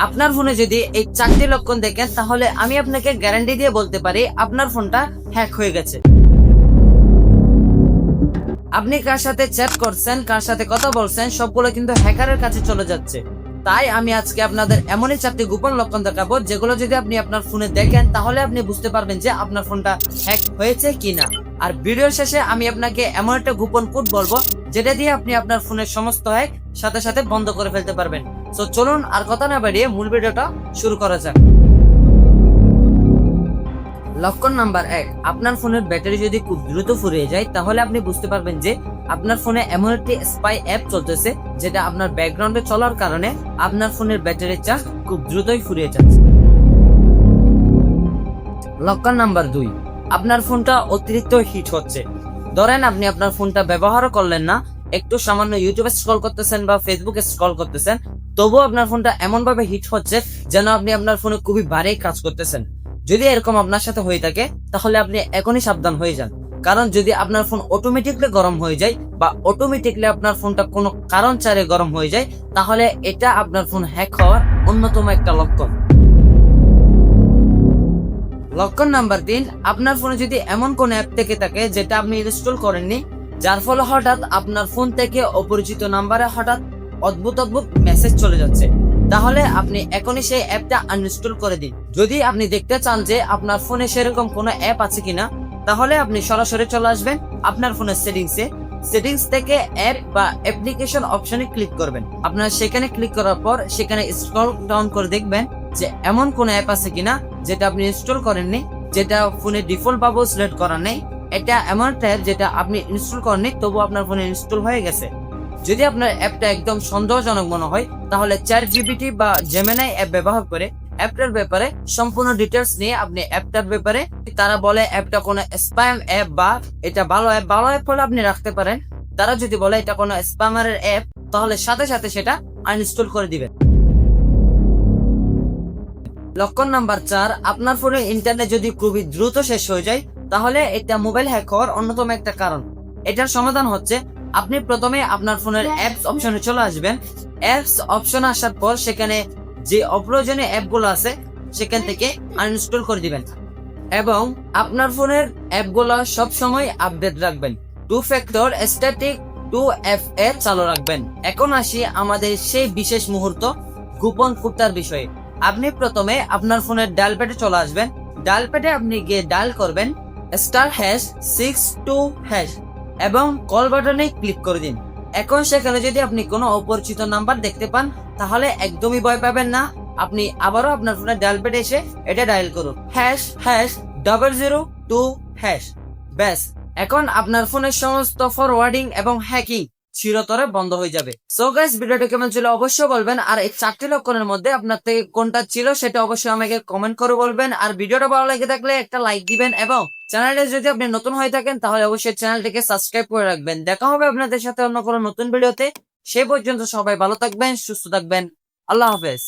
আপনার ফোনে যদি এই 4টি লক্ষণ দেখেন তাহলে আমি আপনাকে গ্যারান্টি দিয়ে বলতে পারি আপনার ফোনটা হ্যাক হয়ে গেছে। আপনি কার সাথে চ্যাট করছেন, কার সাথে কথা বলছেন, সবগুলো কিন্তু হ্যাকারের কাছে চলে যাচ্ছে। তাই আমি আজকে আপনাদের এমনই 4টি গোপন লক্ষণ দেখাবো যেগুলো যদি আপনি আপনার ফোনে দেখেন তাহলে আপনি বুঝতে পারবেন যে আপনার ফোনটা হ্যাক হয়েছে কিনা। আর ভিডিওর শেষে আমি আপনাকে এমন একটা গোপন কোড বলবো যেটা দিয়ে আপনি আপনার ফোনের সমস্ত হ্যাক সাথে সাথে বন্ধ করে ফেলতে পারবেন। তো চলুন আর কথা না বাড়িয়ে মূল ভিডিওটা শুরু করা যাক। লক্ষণ নাম্বার 1, আপনার ফোনের ব্যাটারি যদি খুব দ্রুত ফুরিয়ে যায় তাহলে আপনি বুঝতে পারবেন যে আপনার ফোনে এমন একটি স্পাই অ্যাপ চলতেছে যেটা আপনার ব্যাকগ্রাউন্ডে চলার কারণে আপনার ফোনের ব্যাটারির চার্জ খুব দ্রুতই ফুরিয়ে যাচ্ছে। লক্ষণ নাম্বার 2, আপনার ফোনটা অতিরিক্ত হিট হচ্ছে। ধরেন আপনি আপনার ফোনটা ব্যবহারও করলেন না, একটু সামান্য ইউটিউবে স্ক্রল করতেছেন বা ফেসবুকে স্ক্রল করতেছেন, তবুও আপনার ফোনটা এমন ভাবে হিট হচ্ছে যেন আপনি আপনার ফোনে খুবই ভারী কাজ করতেছেন। যদি এরকম আপনার সাথে হয়ে থাকে তাহলে আপনি এখনই সাবধান হয়ে যান, কারণ যদি আপনার ফোন অটোমেটিকলি গরম হয়ে যায় বা অটোমেটিকলি আপনার ফোনটা কোনো কারণ ছাড়ে গরম হয়ে যায় তাহলে এটা আপনার ফোন হ্যাক হওয়ার অন্যতম একটা লক্ষণ। লক্ষণ নাম্বার 3, আপনার ফোনে যদি এমন কোন অ্যাপ থেকে থাকে যেটা আপনি ইনস্টল করেননি, যার ফলে হঠাৎ আপনার ফোন থেকে অপরিচিত নাম্বারে হঠাৎ অদ্ভুত অদ্ভুত মেসেজ চলে যাচ্ছে, তাহলে আপনি এখনই সেই অ্যাপটা আনইনস্টল করে দিন। যদি আপনি দেখতে চান যে আপনার ফোনে সেরকম কোনো অ্যাপ আছে কিনা তাহলে আপনি সরাসরি চলে আসবেন আপনার ফোনের সেটিংস থেকে অ্যাপ বা অ্যাপ্লিকেশন অপশনে ক্লিক করবেন। আপনার সেখানে ক্লিক করার পর সেখানে স্ক্রল ডাউন করে দেখবেন যে এমন কোন অ্যাপ আছে কিনা যেটা আপনি ইনস্টল করেননি, যেটা ফোনে ডিফল্ট ভাবে সিলেক্ট করা নেই। এটা এমন একটা অ্যাপ যেটা আপনি ইনস্টল করেননি তবু আপনার ফোনে ইনস্টল হয়ে গেছে। যদি আপনার অ্যাপটা একদম সন্দেহজনক মনে হয় তাহলে ChatGPT বা জেমিনাই অ্যাপ ব্যবহার করে অ্যাপটার ব্যাপারে সম্পূর্ণ ডিটেলস নিয়ে আপনি অ্যাপটার ব্যাপারে, তারা বলে অ্যাপটা কোনো স্প্যাম অ্যাপ বা এটা ভালো অ্যাপ হলে আপনি রাখতে পারেন। তারা যদি বলে এটা কোনো স্প্যামারের অ্যাপ তাহলে সাথে সাথে সেটা আনইনস্টল করে দিবেন। লক্ষণ নাম্বার 4, আপনার ফোনের ইন্টারনেট যদি খুবই দ্রুত শেষ হয়ে যায় তাহলে এটা মোবাইল হ্যাক হওয়ার অন্যতম একটা কারণ। এটার সমাধান হচ্ছে আপনি প্রথমে আপনার ফোনের অ্যাপস অপশনে চলে আসবেন। অ্যাপস অপশনে আসার পর সেখানে যে অপ্রয়োজনীয় অ্যাপগুলো আছে সেখান থেকে আনইনস্টল করে দিবেন এবং আপনার ফোনের অ্যাপগুলো সব সময় আপডেট রাখবেন। 2 ফ্যাক্টর স্ট্যাটিক 2FA চালু রাখবেন। এখন আসি আমাদের সেই বিশেষ মুহূর্ত গোপন কোডটার বিষয়ে। আপনি প্রথমে আপনার ফোনের ডায়াল প্যাডে চলে আসবেন। ডায়াল প্যাডে আপনি গিয়ে ডায়াল করবেন *62# এবং কল বাটনে ক্লিক করে দিন। এখন সেখানে যদি আপনি কোনো অপরিচিত নাম্বার দেখতে পান তাহলে একদমই ভয় পাবেন না। আপনি আবারও আপনার ফোনের ডায়াল প্যাডে এসে এটা ডায়াল করুন #002#। ব্যাস, এখন আপনার ফোনের সমস্ত ফরওয়ার্ডিং এবং হ্যাকিং চিরতরে বন্ধ হয়ে যাবে। সো গাইস, ভিডিওটা কেমন ছিল অবশ্যই বলবেন, আর এই 4টি লক্ষণের মধ্যে আপনার থেকে কোনটা ছিল সেটা অবশ্যই আমাকে কমেন্ট করে বলবেন। আর ভিডিওটা ভালো লেগে থাকলে একটা লাইক দিবেন এবং চ্যানেলে যদি আপনি নতুন হয়ে থাকেন তাহলে অবশ্যই চ্যানেলটিকে সাবস্ক্রাইব করে রাখবেন। দেখা হবে আপনাদের সাথে অন্য কোনো নতুন ভিডিওতে। সে পর্যন্ত সবাই ভালো থাকবেন, সুস্থ থাকবেন। আল্লাহ হাফেজ।